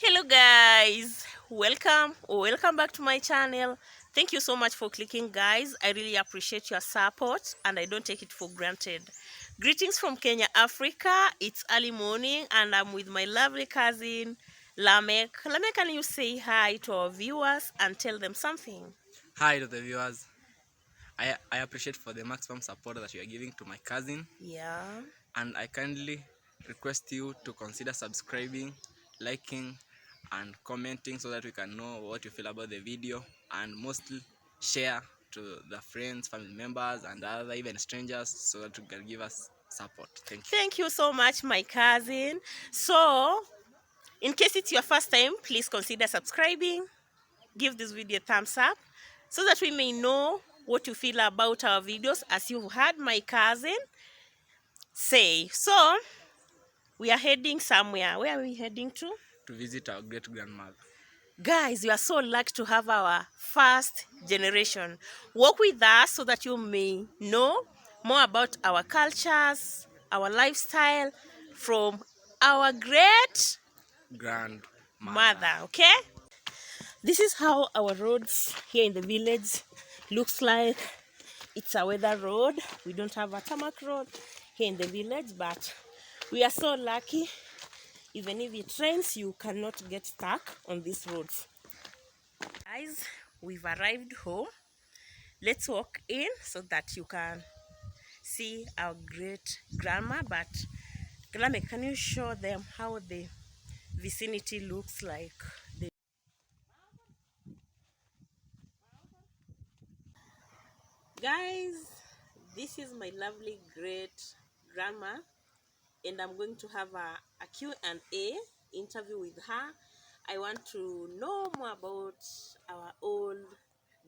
Hello guys, welcome back to my channel. Thank you so much for clicking, guys. I really appreciate your support and I don't take it for granted. Greetings from Kenya, Africa. It's early morning and I'm with my lovely cousin Lamek. Lamek, can you say hi to our viewers and tell them something? Hi to the viewers. I appreciate for the maximum support that you are giving to my cousin, Yeah. and I kindly request you to consider subscribing, liking and commenting so that we can know what you feel about the video, and mostly share to the friends, family members and other even strangers so that you can give us support. Thank you. Thank you so much, my cousin. So, in case it's your first time, please consider subscribing. Give this video a thumbs up so that we may know what you feel about our videos, as you've heard my cousin say. So we are heading somewhere. Where are we heading to? To visit our great grandmother. Guys, we are so lucky to have our first generation. Walk with us so that you may know more about our cultures, our lifestyle from our great Grandmother. mother. Okay, this is how our roads here in the village looks like. It's a weather road. We don't have a tarmac road here in the village, but we are so lucky. Even if it rains, you cannot get stuck on these roads. Guys, we've arrived home. Let's walk in so that you can see our great grandma. But Grandma, can you show them how the vicinity looks like? Guys, this is my lovely great grandma, and I'm going to have a Q&A interview with her. I want to know more about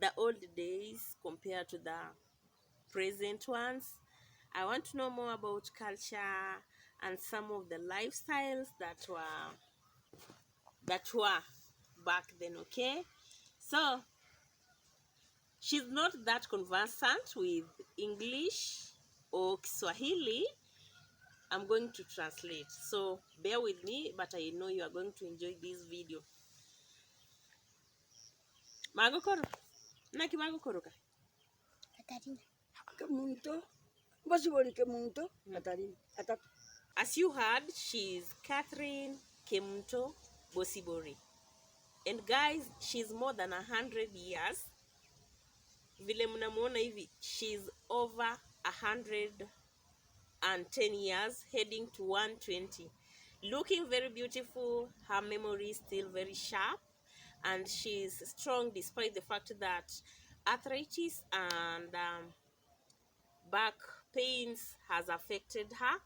the old days compared to the present ones. I want to know more about culture and some of the lifestyles that were back then, okay? So, she's not that conversant with English or Swahili. I'm going to translate, so bear with me, but I know you are going to enjoy this video. Magokoro, naki magokoro ka? Kemuntu, bosiboli kemuntu, atari, atak. As you heard, she's Catherine Kemunto Bosibori. And guys, she's more than 100 years. Vile mnamuona hivi, she's over 110 years, heading to 120. Looking very beautiful, her memory is still very sharp, and she's strong despite the fact that arthritis and back pains has affected her.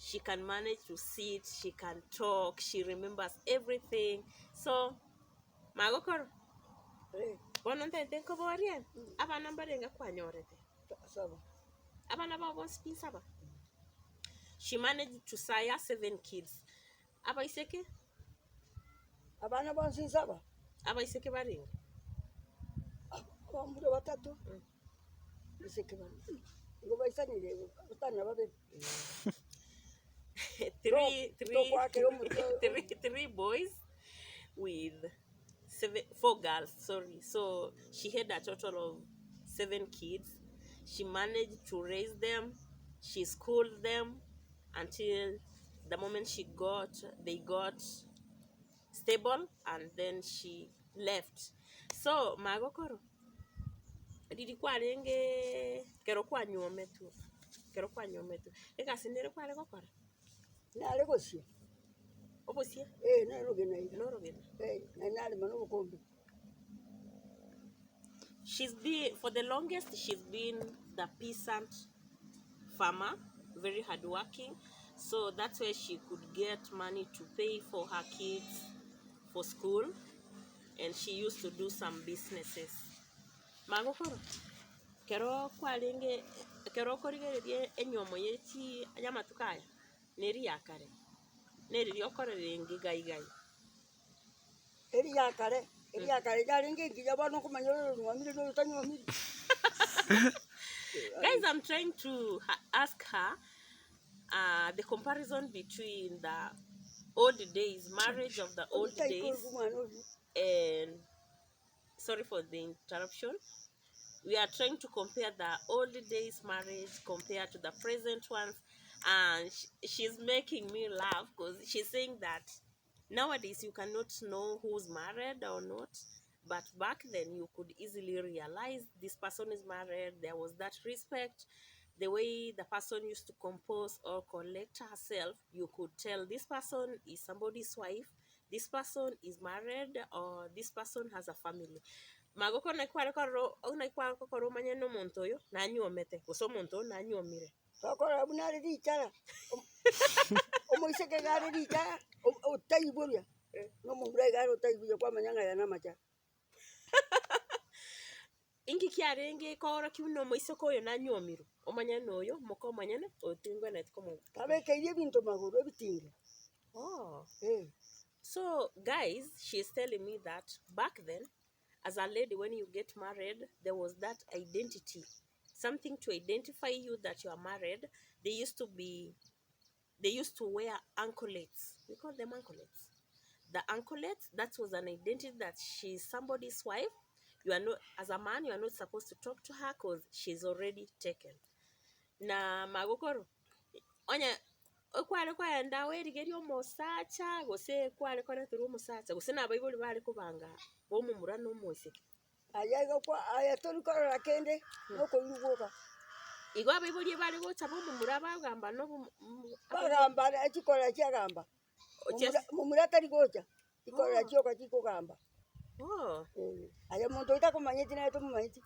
She can manage to sit, she can talk, she remembers everything. So magokoro Eh, bononte ko borien abana mbarenga kwanyorete saba. abana babo saba. She managed to sire 7 kids. Abaiseke Abana bonsi saba. abaiseke barenga Abamure batatu. Biseke bari. Ngo baisanire utana babe. three boys with 4 girls, sorry. So she had a total of 7 kids. She managed to raise them, she schooled them until the moment they got stable, and then she left. So magokoro ririkwa renge kero kwa nyome tu ekasinere kware gokora Nale gosi. obosie Na rogena ida. norogena. Na nale manu kombi. She's been, for the longest, she's been the peasant farmer, very hardworking. So that's where she could get money to pay for her kids for school, and she used to do some businesses. Magokoro, kero korigererie enyomo yeti anyamatukaya neri yakare neri ryokorere ngigai. Eri yakare. Eri yakare jaringe ngija bano kumanyoro ngwamire no utanyomire. Guys, I'm trying to ask her the comparison between old days, marriage of the old Utaiko days, kumwana oyu. and sorry for the interruption. We are trying to compare the old days marriage compared to the present ones, and she's making me laugh because she's saying that nowadays you cannot know who's married or not, but back then you could easily realize this person is married. There was that respect, the way the person used to compose or collect herself. You could tell this person is somebody's wife, this person is married, or this person has a family. Magoko nakwara kokoro manye no muntu uyu nanyuomete guso muntu uyu nanyuomire. Tokora bunari ricara. Omoiseke gari ricara. Otaiburia. No mumbre gari otaiburia kwa manyanga ya namacha. Ingi kiarenge kora kiuno moisoko uyu nanyuomiru omanye no uyu moko manye ne otingwe na tikomo. Kabe kaiye bintu maguru ebitinga. Oh. Eh. So guys, she's telling me that back then, as a lady, when you get married, there was that identity, something to identify you that you are married. They used to wear anklets. We call them anklets. The anklets, that was an identity that she's somebody's wife. You are not, as a man, you are not supposed to talk to her because she's already taken. Na magokoro, onya okware kwenda werigeria omusacha gose kware kore turu omusacha gose nabaibuli bari kubanga bomumura n'omwisiki Ayaga kwa ayatori kora kende noko yugoka. igo abaibuli bari gocha bomumura bagamba no Bagamba akikora kyagamba. Mumura tari gocha. Ikora kyoka kikogamba. oh Aya muntu itakumanyiti na tumanyiti.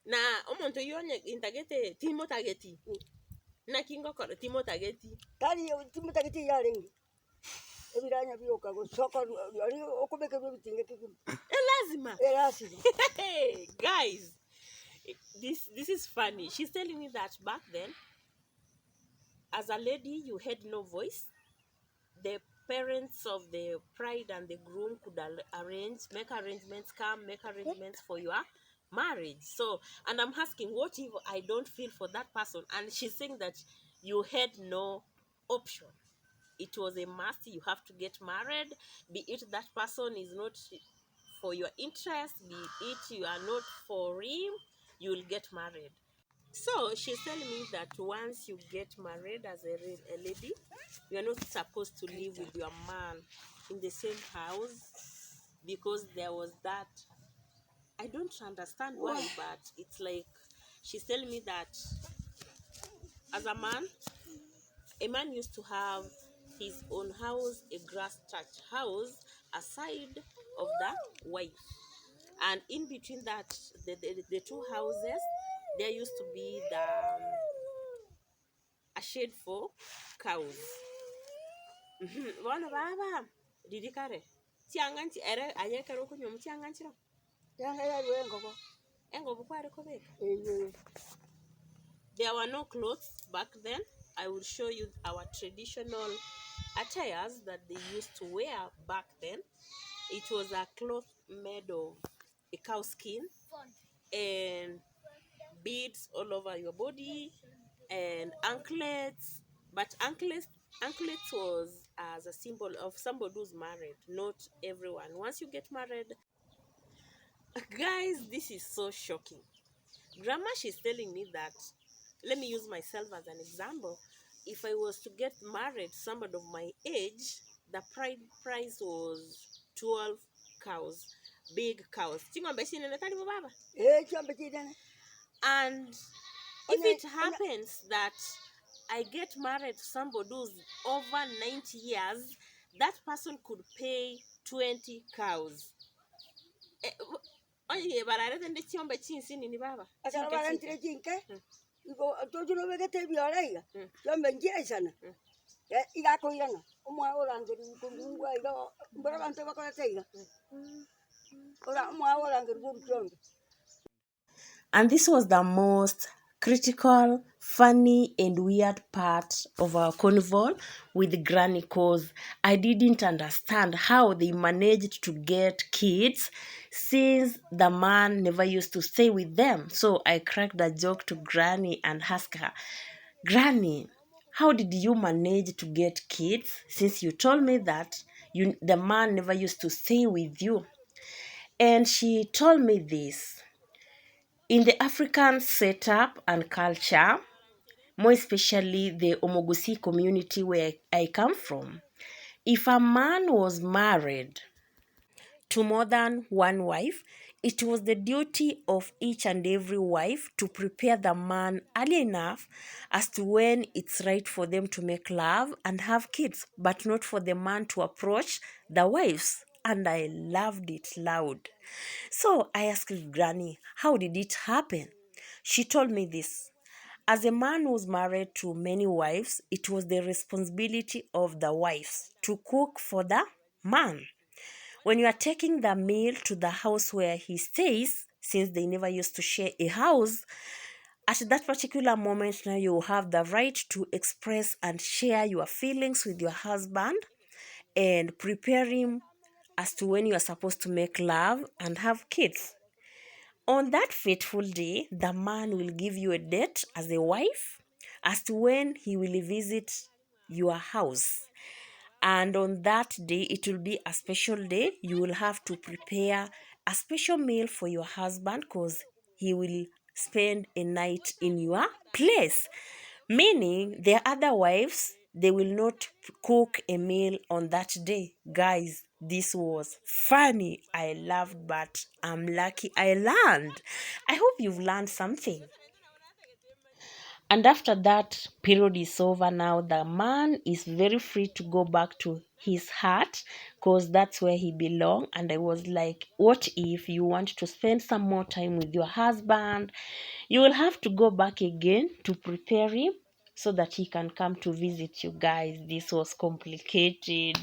na omuntu yonye intagete timo tageti na kingo kore timo tageti Tari timutagiti yarengi. Ebiranya byoka go soko ari okubeka bitinga kikimu. lazima Erasi. hey guys, this is funny. She's telling me that back then, as a lady, you had no voice. The parents of the bride and the groom could make arrangements for your marriage. So, and I'm asking, what if I don't feel for that person? And she's saying that you had no option. It was a must. You have to get married, be it that person is not for your interest, be it you are not for him, you will get married. So she's telling me that once you get married as a lady, you are not supposed to live with your man in the same house because there was that. I don't understand why, but it's like she's telling me that as a man used to have his own house, a grass thatched house, aside of the wife. And in between that, the two houses, there used to be a shade for cows. Wana baba didikare tianganti ere ayekero kunyo mutianganchiro Yanga ya wengo ko. engo bukware ko beka. Eh. There were no clothes back then. I will show you our traditional attires that they used to wear back then. It was a cloth made of a cow skin and beads all over your body and anklets. But anklets was as a symbol of somebody who's married, not everyone. Once you get married, guys, this is so shocking. Grandma, she's telling me that, let me use myself as an example. If I was to get married to somebody of my age, the price was 12 cows, big cows. Eh chombe chidana. And if it happens that I get married to somebody who's over 90 years, that person could pay 20 cows. Oye, bararete ndi chiombe chinsini ni baba. Akara barantire chinke. Igo tojuno begete bioraiga. Chombe njia sana. Iga koirana. Omwa orangeri kungungwa iga mbara bantu bakora teiga. Ora omwa orangeri chombe. And this was the most critical, funny, and weird part of our convo with Granny, because I didn't understand how they managed to get kids since the man never used to stay with them. So I cracked a joke to Granny and asked her, Granny, how did you manage to get kids, since you told me that the man never used to stay with you? And she told me this: in the African setup and culture, more especially the Omogusi community where I come from, if a man was married to more than one wife, it was the duty of each and every wife to prepare the man early enough as to when it's right for them to make love and have kids, but not for the man to approach the wives. And I loved it loud. So I asked Granny, how did it happen? She told me this: as a man who's married to many wives, it was the responsibility of the wives to cook for the man. When you are taking the meal to the house where he stays, since they never used to share a house, at that particular moment now you have the right to express and share your feelings with your husband and prepare him as to when you are supposed to make love and have kids. On that fateful day, the man will give you a date as a wife as to when he will visit your house. And on that day, it will be a special day. You will have to prepare a special meal for your husband because he will spend a night in your place. Meaning, the other wives, they will not cook a meal on that day. Guys, this was funny. I laughed, but I'm lucky I learned. I hope you've learned something. And after that period is over, now the man is very free to go back to his heart because that's where he belongs. And I was like, what if you want to spend some more time with your husband? You will have to go back again to prepare him so that he can come to visit you. Guys, this was complicated.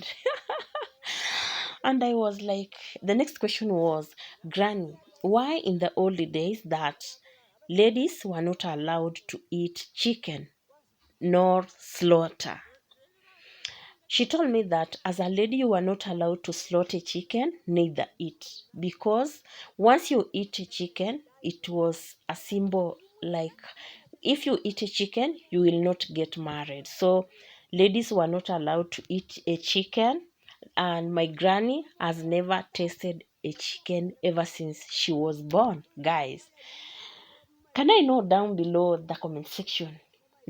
And I was like, the next question was, Granny, why in the old days that ladies were not allowed to eat chicken nor slaughter? She told me that as a lady, you were not allowed to slaughter chicken, neither eat. Because once you eat a chicken, it was a symbol like if you eat a chicken, you will not get married. So ladies were not allowed to eat a chicken. And my granny has never tasted a chicken ever since she was born. Guys, can I know down below the comment section?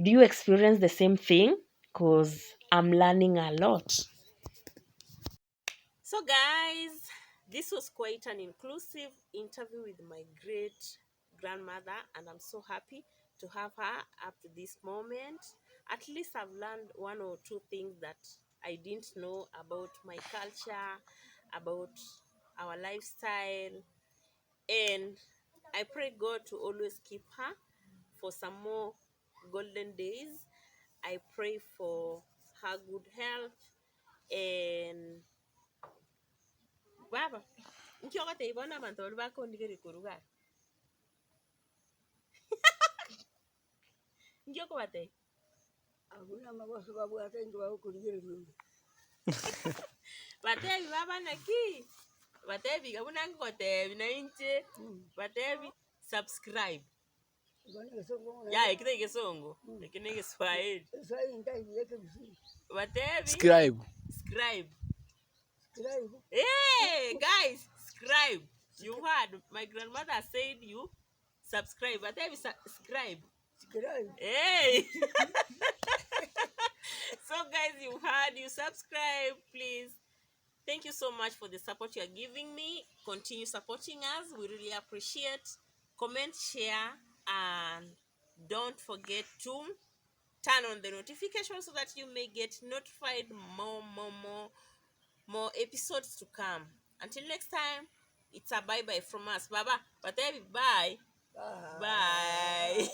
Do you experience the same thing? Because I'm learning a lot. So, guys, this was quite an inclusive interview with my great grandmother, and I'm so happy to have her up to this moment. At least I've learned one or two things that I didn't know about my culture, about our lifestyle, and I pray God to always keep her for some more golden days. I pray for her good health and baba nkioka teibona abantu bali bakondikere kuruga ngioko bate Hakuna makosa babwate ndio bakurigirira. batebi babanaki batebi kabuna ngotebi na inche batebi subscribe Bwana kesongo. ya ikite kesongo ikine Kiswahili Sasa ndai yake vizuri. batebi Subscribe. subscribe. Subscribe. Hey guys, subscribe. You heard my grandmother said you subscribe. Batebi subscribe. Subscribe. Hey. So guys, you heard, you subscribe, please. Thank you so much for the support you are giving me. Continue supporting us. We really appreciate. Comment, share, and don't forget to turn on the notification so that you may get notified more episodes to come. Until next time, it's a bye-bye from us. Baba, bye. Bye. Bye.